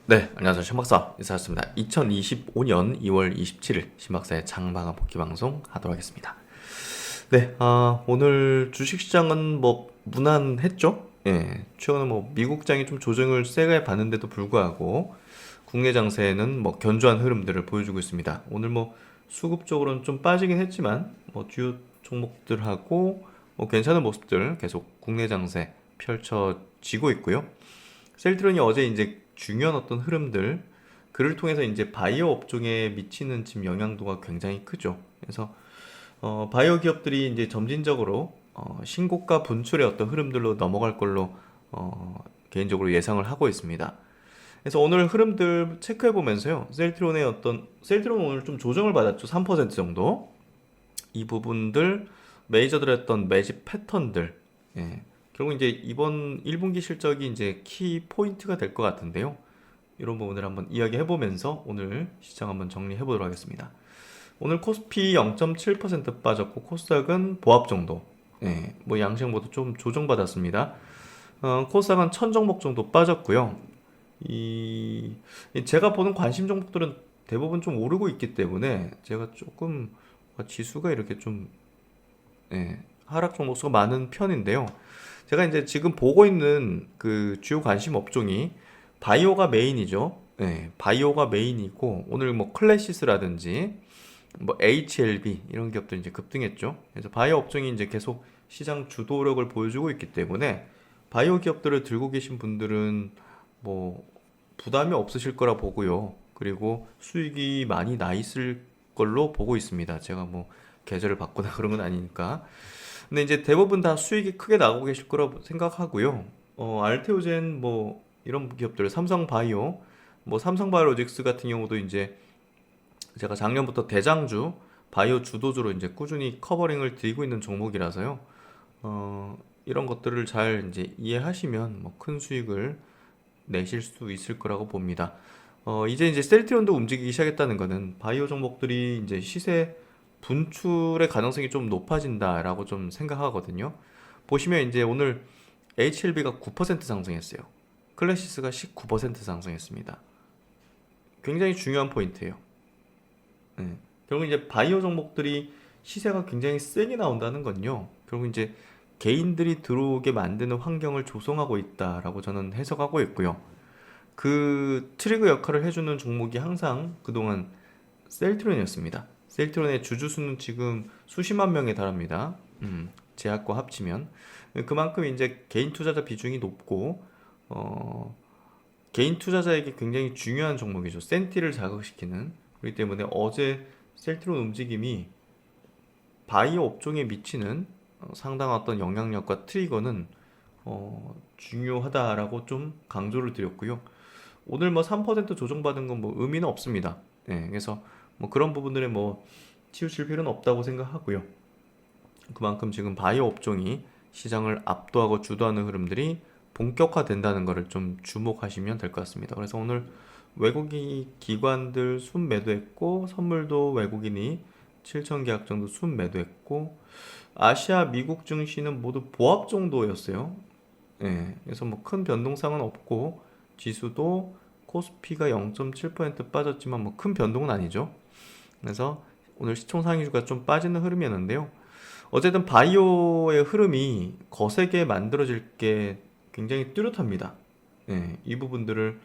네, 안녕하세요. 신박사 인사드렸습니다. 2025년 2월 27일 신박사의 장방한 복귀 방송 하도록 하겠습니다. 네, 오늘 주식시장은 뭐 무난했죠? 예, 최근에 뭐 미국장이 좀 조정을 세게 받는데도 불구하고 국내 장세는 뭐 견조한 흐름들을 보여주고 있습니다. 오늘 뭐 수급적으로는 좀 빠지긴 했지만 뭐 주요 종목들하고 뭐 괜찮은 모습들 계속 국내 장세 펼쳐지고 있고요. 셀트론이 어제 이제 중요한 어떤 흐름들 그를 통해서 이제 바이오 업종에 미치는 지금 영향도가 굉장히 크죠. 그래서 바이오 기업들이 이제 점진적으로 신고가 분출의 어떤 흐름들로 넘어갈 걸로 개인적으로 예상을 하고 있습니다. 그래서 오늘 흐름들 체크해 보면서요. 셀트론 오늘 좀 조정을 받았죠. 3% 정도. 이 부분들 메이저들 했던 매집 패턴들 예. 결국 이제 이번 1분기 실적이 이제 키 포인트가 될 것 같은데요. 이런 부분을 한번 이야기해 보면서 오늘 시장 한번 정리해 보도록 하겠습니다. 오늘 코스피 0.7% 빠졌고 코스닥은 보합 정도. 예, 뭐 양식 모두 좀 조정받았습니다. 코스닥은 1000종목 정도 빠졌고요. 제가 보는 관심 종목들은 대부분 좀 오르고 있기 때문에 제가 조금 지수가 이렇게 좀 하락 종목수가 많은 편인데요. 제가 이제 지금 보고 있는 그 주요 관심 업종이 바이오가 메인이죠. 바이오가 메인이고 오늘 뭐 클래시스라든지 뭐 HLB 이런 기업들 이제 급등했죠. 그래서 바이오 업종이 이제 계속 시장 주도력을 보여주고 있기 때문에 바이오 기업들을 들고 계신 분들은 뭐 부담이 없으실 거라 보고요. 그리고 수익이 많이 나 있을 걸로 보고 있습니다. 제가 뭐 계절을 바꾸나 그런 건 아니니까. 근데 이제 대부분 다 수익이 크게 나고 계실 거라고 생각하고요. 알테오젠 뭐 이런 기업들, 삼성바이오, 뭐 삼성바이오로직스 같은 경우도 이제 제가 작년부터 대장주 바이오 주도주로 이제 꾸준히 커버링을 드리고 있는 종목이라서요. 이런 것들을 잘 이제 이해하시면 뭐 큰 수익을 내실 수 있을 거라고 봅니다. 이제 셀트리온도 움직이기 시작했다는 거는 바이오 종목들이 이제 시세 분출의 가능성이 좀 높아진다라고 좀 생각하거든요. 보시면 이제 오늘 HLB가 9% 상승했어요. 클래시스가 19% 상승했습니다. 굉장히 중요한 포인트예요. 예. 결국 이제 바이오 종목들이 시세가 굉장히 세게 나온다는 건요. 결국 이제 개인들이 들어오게 만드는 환경을 조성하고 있다라고 저는 해석하고 있고요. 그 트리거 역할을 해주는 종목이 항상 그동안 셀트론이었습니다. 셀트론의 주주수는 지금 수십만 명에 달합니다. 제약과 합치면 그만큼 이제 개인 투자자 비중이 높고 개인 투자자에게 굉장히 중요한 종목이죠. 센티를 자극시키는. 그렇기 때문에 어제 셀트론 움직임이 바이오 업종에 미치는 상당한 어떤 영향력과 트리거는 중요하다라고 좀 강조를 드렸고요. 오늘 뭐 3% 조정받은 건 뭐 의미는 없습니다. 그래서 뭐 그런 부분들에 뭐 치우칠 필요는 없다고 생각하고요. 그만큼 지금 바이오 업종이 시장을 압도하고 주도하는 흐름들이 본격화된다는 것을 좀 주목하시면 될 것 같습니다. 그래서 오늘 외국인 기관들 순매도했고 선물도 외국인이 7천 계약 정도 순매도했고 아시아 미국 증시는 모두 보합 정도였어요. 그래서 뭐 큰 변동성은 없고 지수도 코스피가 0.7% 빠졌지만 뭐 큰 변동은 아니죠. 그래서 오늘 시총상위주가 좀 빠지는 흐름이었는데요. 어쨌든 바이오의 흐름이 거세게 만들어질 게 굉장히 뚜렷합니다. 이 부분들을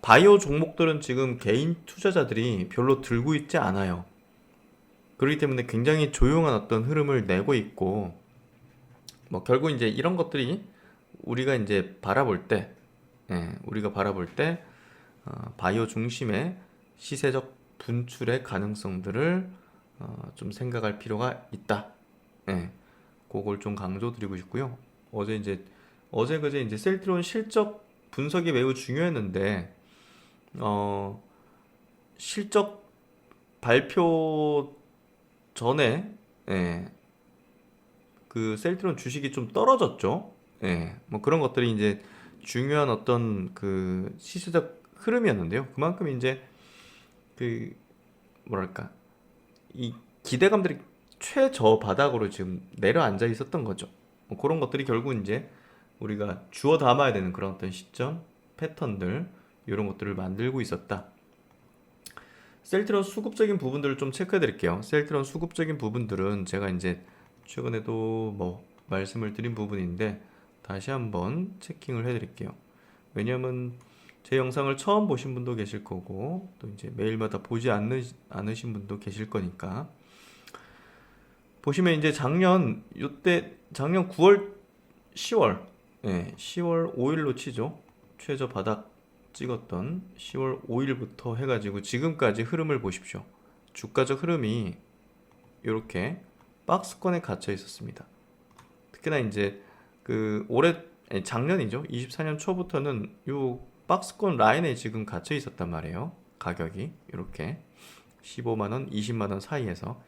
바이오 종목들은 지금 개인 투자자들이 별로 들고 있지 않아요. 그렇기 때문에 굉장히 조용한 어떤 흐름을 내고 있고 뭐 결국 이제 이런 것들이 우리가 이제 바라볼 때 우리가 바라볼 때 바이오 중심의 시세적 분출의 가능성들을 좀 생각할 필요가 있다. 그걸 좀 강조드리고 싶고요. 어제 그제 이제 셀트론 실적 분석이 매우 중요했는데 어, 실적 발표 전에 그 셀트론 주식이 좀 떨어졌죠. 뭐 그런 것들이 이제 중요한 어떤 그 시세적 흐름이었는데요. 그만큼 이제 그 뭐랄까 이 기대감들이 최저 바닥으로 지금 내려앉아 있었던 거죠. 뭐 그런 것들이 결국 이제 우리가 주워 담아야 되는 그런 어떤 시점, 패턴들 이런 것들을 만들고 있었다. 셀트리온 수급적인 부분들을 좀 체크해 드릴게요. 셀트리온 수급적인 부분들은 제가 이제 최근에도 뭐 말씀을 드린 부분인데 다시 한번 체킹을 해 드릴게요. 왜냐면 제 영상을 처음 보신 분도 계실 거고 또 이제 매일마다 보지 않으신 분도 계실 거니까 보시면 이제 작년 9월 10월 10월 5일로 치죠. 최저 바닥 찍었던 10월 5일부터 해가지고 지금까지 흐름을 보십시오. 주가적 흐름이 이렇게 박스권에 갇혀 있었습니다. 특히나 이제 작년이죠. 24년 초부터는 요 박스권 라인에 지금 갇혀 있었단 말이에요. 가격이 이렇게 15만 원, 20만 원 사이에서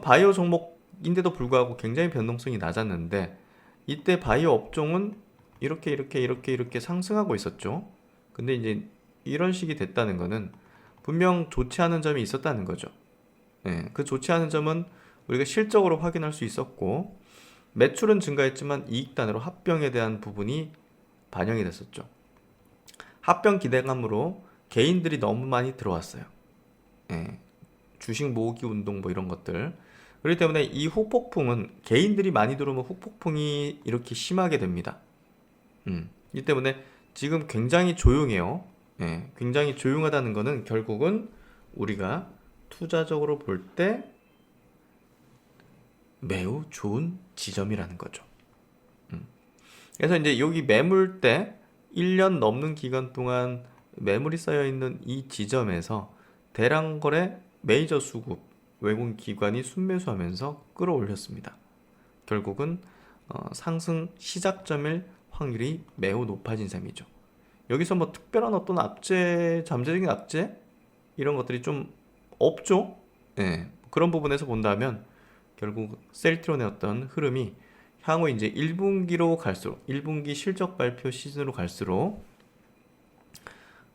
바이오 종목인데도 불구하고 굉장히 변동성이 낮았는데 이때 바이오 업종은 이렇게 상승하고 있었죠. 근데 이제 이런 식이 됐다는 거는 분명 좋지 않은 점이 있었다는 거죠. 그 좋지 않은 점은 우리가 실적으로 확인할 수 있었고 매출은 증가했지만 이익단으로 합병에 대한 부분이 반영이 됐었죠. 합병 기대감으로 개인들이 너무 많이 들어왔어요. 주식 모으기 운동 뭐 이런 것들. 그렇기 때문에 이 후폭풍은 개인들이 많이 들어오면 후폭풍이 이렇게 심하게 됩니다. 이 때문에 지금 굉장히 조용해요. 굉장히 조용하다는 것은 결국은 우리가 투자적으로 볼 때 매우 좋은 지점이라는 거죠. 그래서 이제 여기 매물대 1년 넘는 기간 동안 매물이 쌓여 있는 이 지점에서 대량 거래 메이저 수급 외국 기관이 순매수하면서 끌어올렸습니다. 결국은 상승 시작점일 확률이 매우 높아진 셈이죠. 여기서 뭐 특별한 어떤 잠재적인 악재 이런 것들이 좀 없죠. 그런 부분에서 본다면 결국 셀트리온의 어떤 흐름이 향후 이제 1분기로 갈수록 1분기 실적 발표 시즌으로 갈수록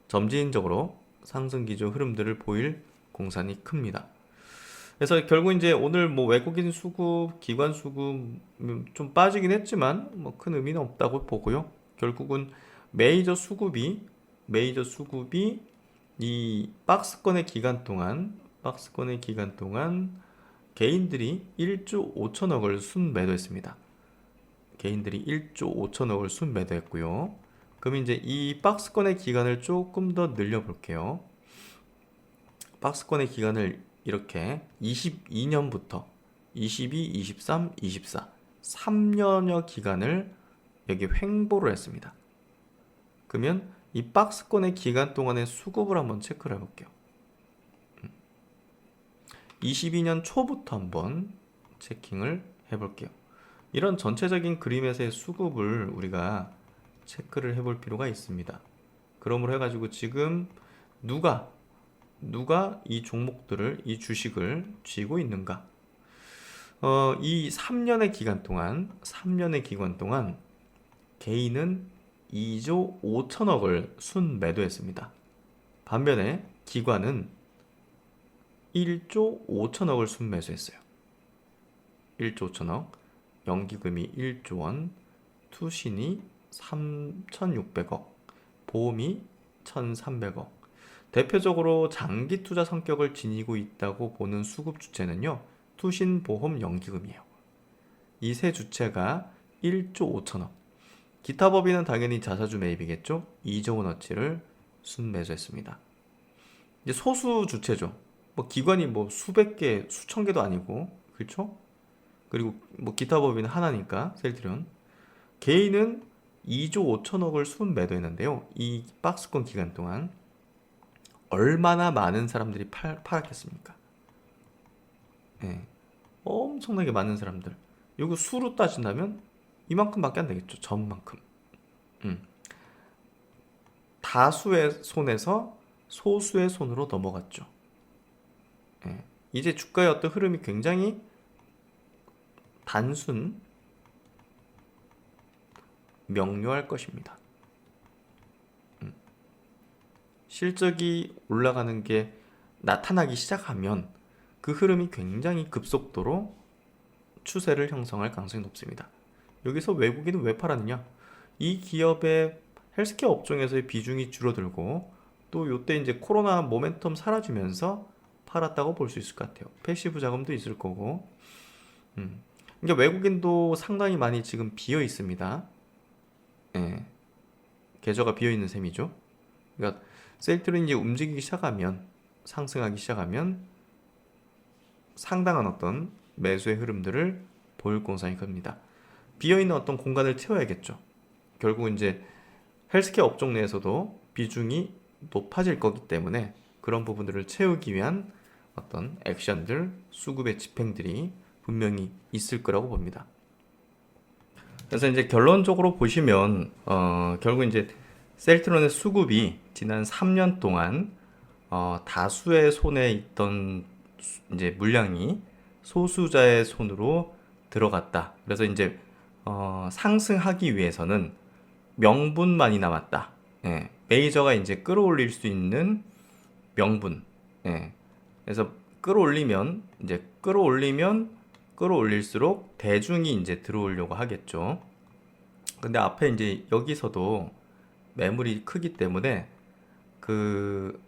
점진적으로 상승 기조 흐름들을 보일 공산이 큽니다. 그래서 결국 이제 오늘 뭐 외국인 수급, 기관 수급 좀 빠지긴 했지만 뭐 큰 의미는 없다고 보고요. 결국은 메이저 수급이 이 박스권의 기간 동안 개인들이 1조 5천억을 순매도했습니다. 개인들이 1조 5천억을 순매도했고요. 그럼 이제 이 박스권의 기간을 조금 더 늘려볼게요. 박스권의 기간을 이렇게 22년부터 22, 23, 24 3년여 기간을 여기 횡보를 했습니다. 그러면 이 박스권의 기간 동안의 수급을 한번 체크를 해볼게요. 22년 초부터 한번 체킹을 해볼게요. 이런 전체적인 그림에서의 수급을 우리가 체크를 해볼 필요가 있습니다. 그러므로 해가지고 지금 누가 이 종목들을, 이 주식을 쥐고 있는가? 이 3년의 기간 동안 개인은 2조 5천억을 순매도했습니다. 반면에 기관은 1조 5천억을 순매수했어요. 1조 5천억, 연기금이 1조 원, 투신이 3,600억, 보험이 1,300억. 대표적으로 장기 투자 성격을 지니고 있다고 보는 수급 주체는요, 투신, 보험, 연기금이에요. 이 세 주체가 1조 5천억. 기타 법인은 당연히 자사주 매입이겠죠. 2조 원어치를 순매수했습니다. 이제 소수 주체죠. 뭐 기관이 뭐 수백 개, 수천 개도 아니고, 그렇죠? 그리고 뭐 기타 법인은 하나니까 셀트리온. 개인은 2조 5천억을 순매도했는데요. 이 박스권 기간 동안 얼마나 많은 사람들이 팔았겠습니까? 엄청나게 많은 사람들. 이거 수로 따진다면 이만큼밖에 안 되겠죠. 전만큼. 다수의 손에서 소수의 손으로 넘어갔죠. 이제 주가의 어떤 흐름이 굉장히 단순, 명료할 것입니다. 실적이 올라가는 게 나타나기 시작하면 그 흐름이 굉장히 급속도로 추세를 형성할 가능성이 높습니다. 여기서 외국인은 왜 팔았느냐? 이 기업의 헬스케어 업종에서의 비중이 줄어들고 또 요때 이제 코로나 모멘텀 사라지면서 팔았다고 볼 수 있을 것 같아요. 패시브 자금도 있을 거고. 그러니까 외국인도 상당히 많이 지금 비어 있습니다. 예, 계좌가 비어 있는 셈이죠. 그러니까 셀트로 이제 움직이기 시작하면 상승하기 시작하면 상당한 어떤 매수의 흐름들을 보일 공산이 큽니다. 비어있는 어떤 공간을 채워야겠죠. 결국 이제 헬스케어 업종 내에서도 비중이 높아질 거기 때문에 그런 부분들을 채우기 위한 어떤 액션들, 수급의 집행들이 분명히 있을 거라고 봅니다. 그래서 이제 결론적으로 보시면 결국 이제 셀트론의 수급이 지난 3년 동안 다수의 손에 있던 이제 물량이 소수자의 손으로 들어갔다. 그래서 이제 상승하기 위해서는 명분만이 남았다. 예, 메이저가 이제 끌어올릴 수 있는 명분. 예, 그래서 끌어올리면 끌어올릴수록 대중이 이제 들어오려고 하겠죠. 근데 앞에 이제 여기서도 매물이 크기 때문에 그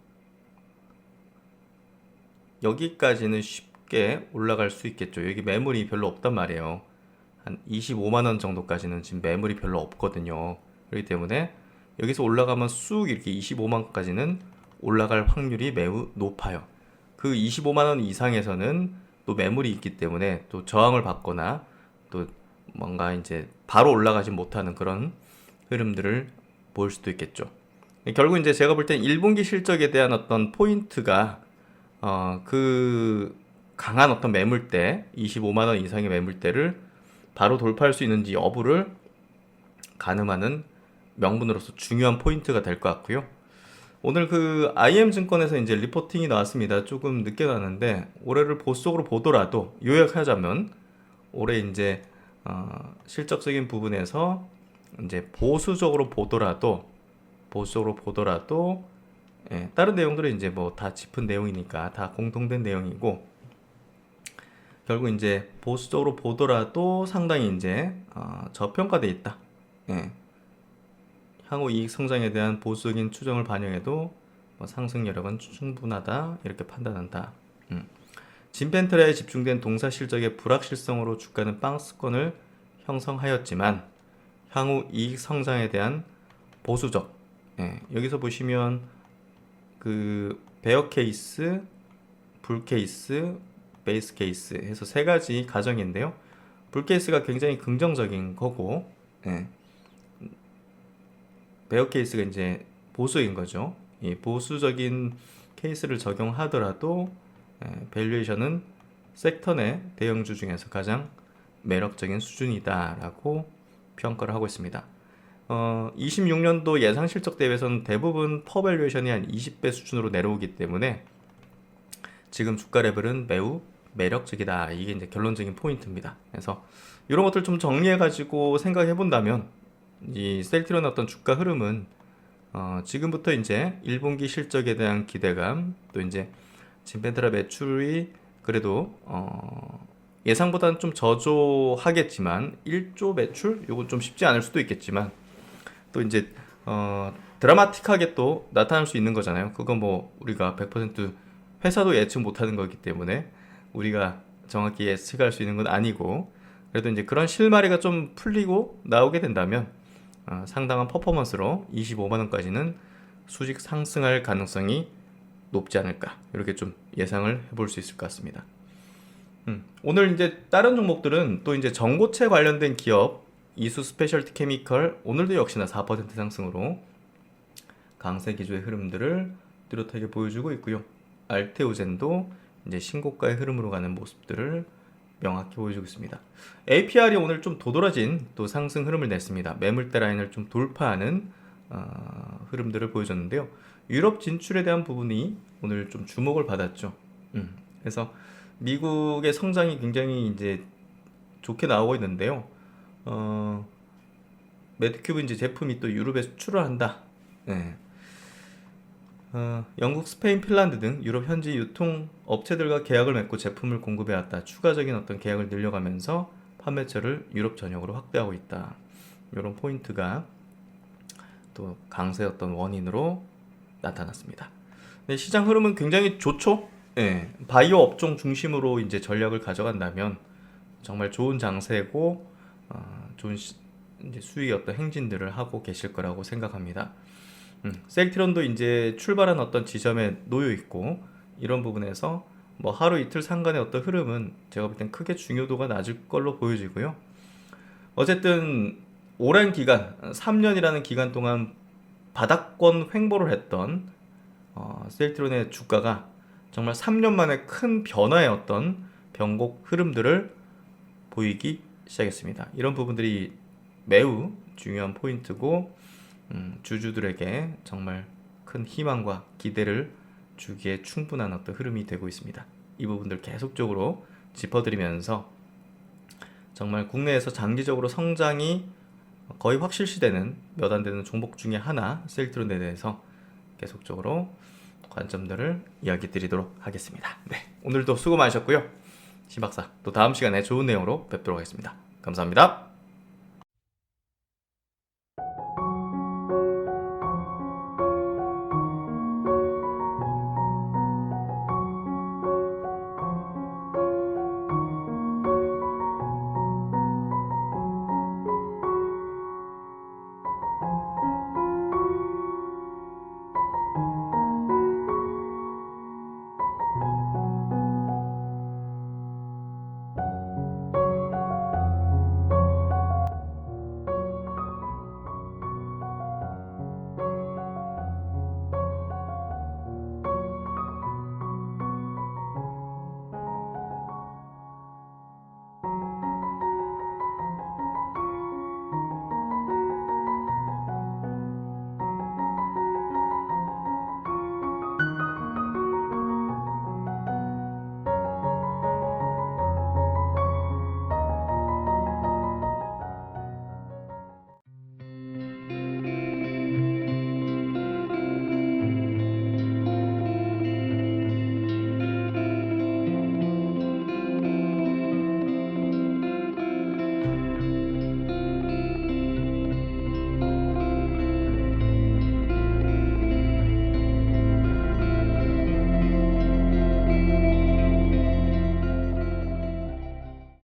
여기까지는 쉽게 올라갈 수 있겠죠. 여기 매물이 별로 없단 말이에요. 한 25만 원 정도까지는 지금 매물이 별로 없거든요. 그렇기 때문에 여기서 올라가면 쑥 이렇게 25만 원까지는 올라갈 확률이 매우 높아요. 그 25만 원 이상에서는 또 매물이 있기 때문에 또 저항을 받거나 또 뭔가 이제 바로 올라가지 못하는 그런 흐름들을 볼 수도 있겠죠. 결국 이제 제가 볼 땐 1분기 실적에 대한 어떤 포인트가 그 강한 어떤 매물대 25만 원 이상의 매물대를 바로 돌파할 수 있는지 여부를 가늠하는 명분으로서 중요한 포인트가 될 것 같고요. 오늘 그 IM증권에서 이제 리포팅이 나왔습니다. 조금 늦게 나왔는데 올해를 보수적으로 보더라도 요약하자면 올해 이제 실적적인 부분에서 이제 보수적으로 보더라도 예, 다른 내용들은 이제 뭐 다 짚은 내용이니까 다 공통된 내용이고 결국 이제 보수적으로 보더라도 상당히 이제 저평가돼 있다. 예. 향후 이익 성장에 대한 보수적인 추정을 반영해도 뭐 상승 여력은 충분하다 이렇게 판단한다. 진펜트라에 집중된 동사 실적의 불확실성으로 주가는 박스권을 형성하였지만 향후 이익 성장에 대한 보수적. 예, 여기서 보시면 그 베어 케이스, 불 케이스, 베이스 케이스 해서 세 가지 가정인데요. 불 케이스가 굉장히 긍정적인 거고, 예, 베어 케이스가 이제 보수인 거죠. 이 보수적인 케이스를 적용하더라도 밸류에이션은 섹터 내 대형주 중에서 가장 매력적인 수준이다라고 평가를 하고 있습니다. 26년도 예상 실적 대비해서는 대부분 퍼밸류에이션이 한 20배 수준으로 내려오기 때문에 지금 주가 레벨은 매우 매력적이다. 이게 이제 결론적인 포인트입니다. 그래서 이런 것들 좀 정리해가지고 생각해 본다면 이 셀트론의 어떤 주가 흐름은 지금부터 이제 1분기 실적에 대한 기대감 또 이제 진펜트라 매출이 그래도 예상보다는 좀 저조하겠지만 1조 매출 요건 좀 쉽지 않을 수도 있겠지만 또 이제 드라마틱하게 또 나타날 수 있는 거잖아요. 그건 뭐 우리가 100% 회사도 예측 못하는 거기 때문에 우리가 정확히 예측할 수 있는 건 아니고 그래도 이제 그런 실마리가 좀 풀리고 나오게 된다면 상당한 퍼포먼스로 25만 원까지는 수직 상승할 가능성이 높지 않을까 이렇게 좀 예상을 해볼 수 있을 것 같습니다. 오늘 이제 다른 종목들은 또 이제 전고체 관련된 기업 이수 스페셜티 케미컬 오늘도 역시나 4% 상승으로 강세 기조의 흐름들을 뚜렷하게 보여주고 있고요. 알테오젠도 이제 신고가의 흐름으로 가는 모습들을 명확히 보여주고 있습니다. APR이 오늘 좀 도드라진 또 상승 흐름을 냈습니다. 매물대 라인을 좀 돌파하는 흐름들을 보여줬는데요. 유럽 진출에 대한 부분이 오늘 좀 주목을 받았죠. 그래서 미국의 성장이 굉장히 이제 좋게 나오고 있는데요. 매드큐브 이제 제품이 또 유럽에 수출을 한다. 네. 영국, 스페인, 핀란드 등 유럽 현지 유통 업체들과 계약을 맺고 제품을 공급해왔다. 추가적인 어떤 계약을 늘려가면서 판매처를 유럽 전역으로 확대하고 있다. 이런 포인트가 또 강세였던 원인으로 나타났습니다. 네, 시장 흐름은 굉장히 좋죠. 예, 바이오 업종 중심으로 이제 전략을 가져간다면 정말 좋은 장세고 좋은 이제 수익의 어떤 행진들을 하고 계실 거라고 생각합니다. 셀트론도 이제 출발한 어떤 지점에 놓여 있고 이런 부분에서 뭐 하루 이틀 상간의 어떤 흐름은 제가 볼 땐 크게 중요도가 낮을 걸로 보여지고요. 어쨌든 오랜 기간 3년이라는 기간 동안 바닥권 횡보를 했던 셀트론의 주가가 정말 3년 만에 큰 변화의 어떤 변곡 흐름들을 보이기 시작했습니다. 이런 부분들이 매우 중요한 포인트고 주주들에게 정말 큰 희망과 기대를 주기에 충분한 어떤 흐름이 되고 있습니다. 이 부분들 계속적으로 짚어드리면서 정말 국내에서 장기적으로 성장이 거의 확실시되는 몇 안 되는 종목 중에 하나 셀트론에 대해서 계속적으로 관점들을 이야기 드리도록 하겠습니다. 네, 오늘도 수고 많으셨고요. 신박사 또 다음 시간에 좋은 내용으로 뵙도록 하겠습니다. 감사합니다.